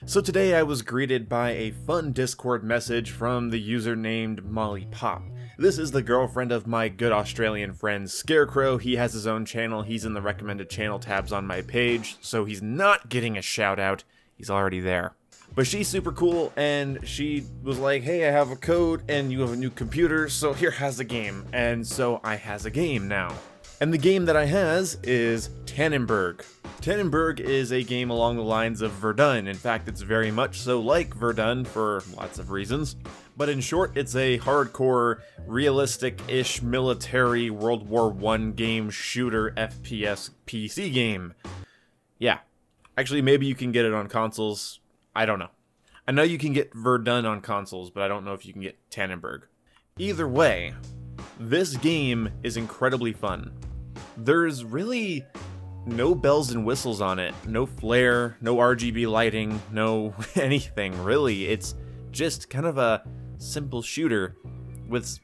So today I was greeted by a fun Discord message from the user named Molly Pop. This is the girlfriend of my good Australian friend Scarecrow. He has his own channel. He's in the recommended channel tabs on my page, so he's not getting a shout out. He's already there. But she's super cool, and she was like, hey, I have a code, and you have a new computer, so here has a game. And so I has a game now. And the game that I has is Tannenberg. Tannenberg is a game along the lines of Verdun. In fact, it's very much so like Verdun for lots of reasons. But in short, it's a hardcore, realistic-ish military World War I game shooter FPS PC game. Yeah. Actually, maybe you can get it on consoles. I don't know. I know you can get Verdun on consoles, but I don't know if you can get Tannenberg. Either way, this game is incredibly fun. There's really no bells and whistles on it, no flair, no RGB lighting, no anything really. It's just kind of a simple shooter with,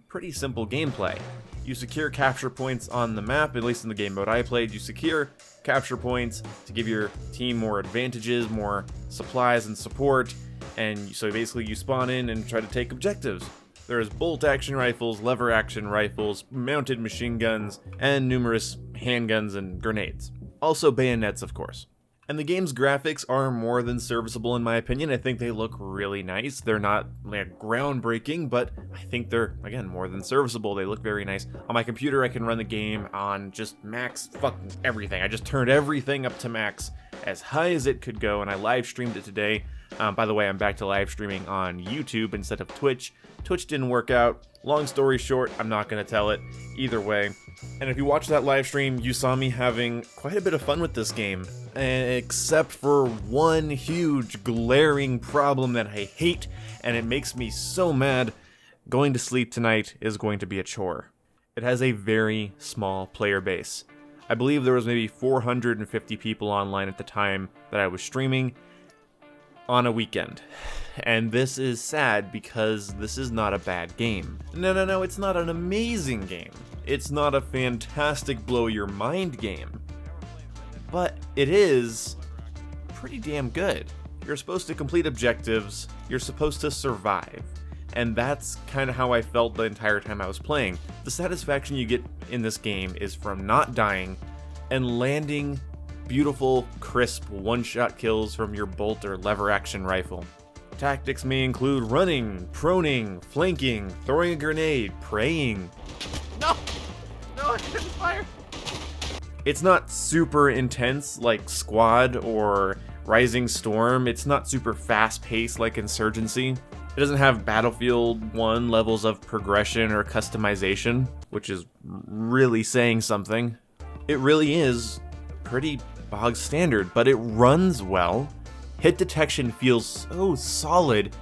pretty simple gameplay. You secure capture points on the map, at least in the game mode I played. You secure capture points to give your team more advantages, more supplies and support, and so basically you spawn in and try to take objectives. There's bolt action rifles, lever action rifles, mounted machine guns, and numerous handguns and grenades. Also bayonets, of course. And the game's graphics are more than serviceable in my opinion. I think they look really nice. They're not groundbreaking, but I think they're, again, more than serviceable. They look very nice. On my computer, I can run the game on just max fucking everything. I just turned everything up to max as high as it could go, and I live streamed it today. By the way, I'm back to live streaming on YouTube instead of Twitch. Twitch didn't work out. Long story short, I'm not going to tell it. Either way. And if you watched that live stream, you saw me having quite a bit of fun with this game. Except for one huge glaring problem that I hate, and it makes me so mad. Going to sleep tonight is going to be a chore. It has a very small player base. I believe there was maybe 450 people online at the time that I was streaming on a weekend. And this is sad because this is not a bad game. No, it's not an amazing game. It's not a fantastic blow your mind game. But it is pretty damn good. You're supposed to complete objectives, you're supposed to survive. And that's kind of how I felt the entire time I was playing. The satisfaction you get in this game is from not dying and landing beautiful, crisp, one-shot kills from your bolt or lever action rifle. Tactics may include running, proning, flanking, throwing a grenade, praying. No, I didn't fire. It's not super intense like Squad or Rising Storm. It's not super fast-paced like Insurgency. It doesn't have Battlefield 1 levels of progression or customization, which is really saying something. It really is pretty bog standard, but it runs well. Hit detection feels so solid,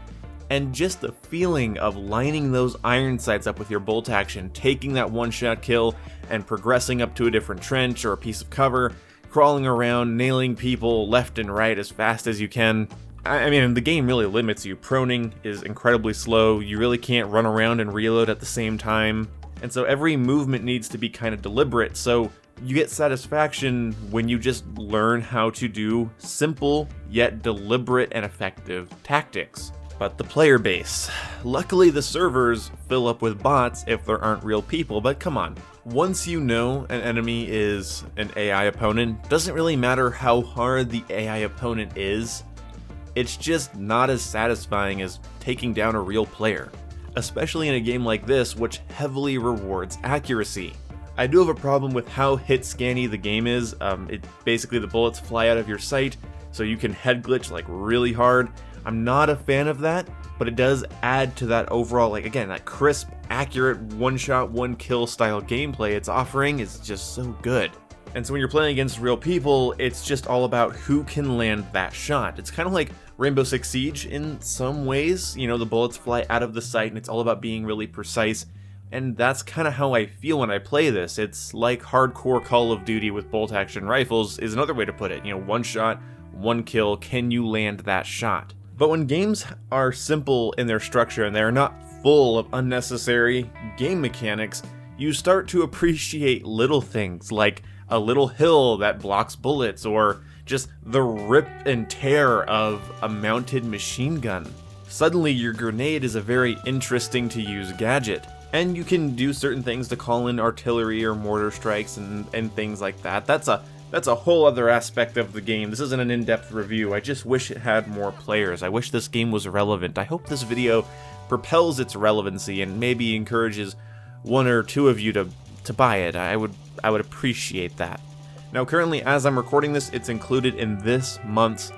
and just the feeling of lining those iron sights up with your bolt action, taking that one-shot kill, and progressing up to a different trench or a piece of cover, crawling around, nailing people left and right as fast as you can. I mean, the game really limits you. Proning is incredibly slow. You really can't run around and reload at the same time. And so every movement needs to be kind of deliberate, so you get satisfaction when you just learn how to do simple yet deliberate and effective tactics. But the player base. Luckily the servers fill up with bots if there aren't real people, but come on. Once you know an enemy is an AI opponent, doesn't really matter how hard the AI opponent is, it's just not as satisfying as taking down a real player. Especially in a game like this, which heavily rewards accuracy. I do have a problem with how hit scanny the game is. Basically the bullets fly out of your sight, so you can head glitch like really hard. I'm not a fan of that, but it does add to that overall, that crisp, accurate, one-shot, one-kill style gameplay it's offering is just so good. And so when you're playing against real people, it's just all about who can land that shot. It's kind of like Rainbow Six Siege in some ways. The bullets fly out of the sight, and it's all about being really precise. And that's kind of how I feel when I play this. It's like hardcore Call of Duty with bolt action rifles is another way to put it. One shot, one kill, can you land that shot? But when games are simple in their structure and they're not full of unnecessary game mechanics, you start to appreciate little things like a little hill that blocks bullets, or just the rip and tear of a mounted machine gun. Suddenly your grenade is a very interesting to use gadget, and you can do certain things to call in artillery or mortar strikes and things like that. That's a whole other aspect of the game. This isn't an in-depth review. I just wish it had more players. I wish this game was relevant. I hope this video propels its relevancy and maybe encourages one or two of you to buy it. I would appreciate that. Now currently, as I'm recording this, it's included in this month's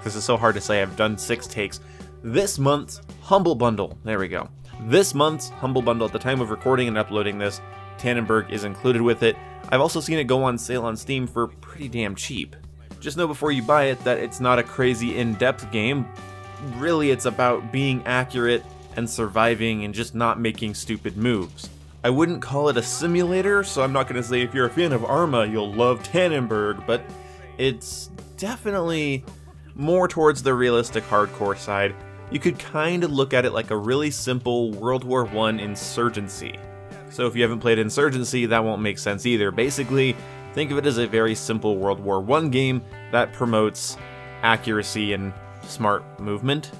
this is so hard to say. I've done 6 takes. This month's Humble Bundle. There we go. This month's Humble Bundle, at the time of recording and uploading this, Tannenberg is included with it. I've also seen it go on sale on Steam for pretty damn cheap. Just know before you buy it that it's not a crazy in-depth game. Really, it's about being accurate and surviving and just not making stupid moves. I wouldn't call it a simulator, so I'm not going to say if you're a fan of Arma, you'll love Tannenberg, but it's definitely more towards the realistic hardcore side. You could kind of look at it like a really simple World War I insurgency. So if you haven't played Insurgency, that won't make sense either. Basically, think of it as a very simple World War I game that promotes accuracy and smart movement.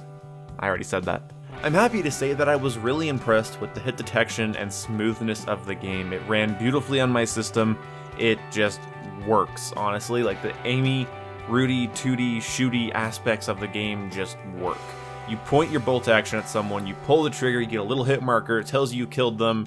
I already said that. I'm happy to say that I was really impressed with the hit detection and smoothness of the game. It ran beautifully on my system. It just works, honestly. Like the aimy, rooty, tooty, shooty aspects of the game just work. You point your bolt action at someone, you pull the trigger, you get a little hit marker, it tells you killed them,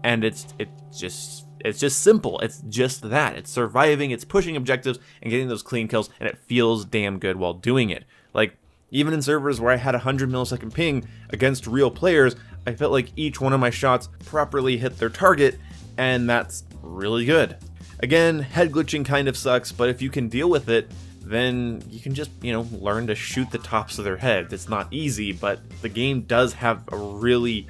and it's just simple. It's just that. It's surviving, it's pushing objectives, and getting those clean kills, and it feels damn good while doing it. Like, even in servers where I had 100 millisecond ping against real players, I felt like each one of my shots properly hit their target, and that's really good. Again, head glitching kind of sucks, but if you can deal with it, then you can just, learn to shoot the tops of their heads. It's not easy, but the game does have a really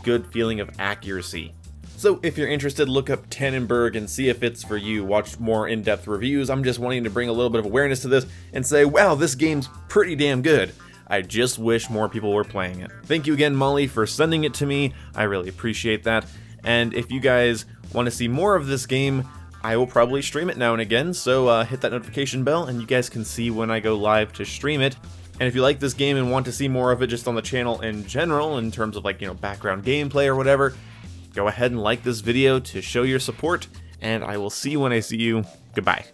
good feeling of accuracy. So if you're interested, look up Tannenberg and see if it's for you. Watch more in-depth reviews. I'm just wanting to bring a little bit of awareness to this and say, wow, this game's pretty damn good. I just wish more people were playing it. Thank you again, Molly, for sending it to me. I really appreciate that. And if you guys want to see more of this game, I will probably stream it now and again, so hit that notification bell and you guys can see when I go live to stream it. And if you like this game and want to see more of it just on the channel in general, in terms of background gameplay or whatever, go ahead and like this video to show your support, and I will see you when I see you. Goodbye.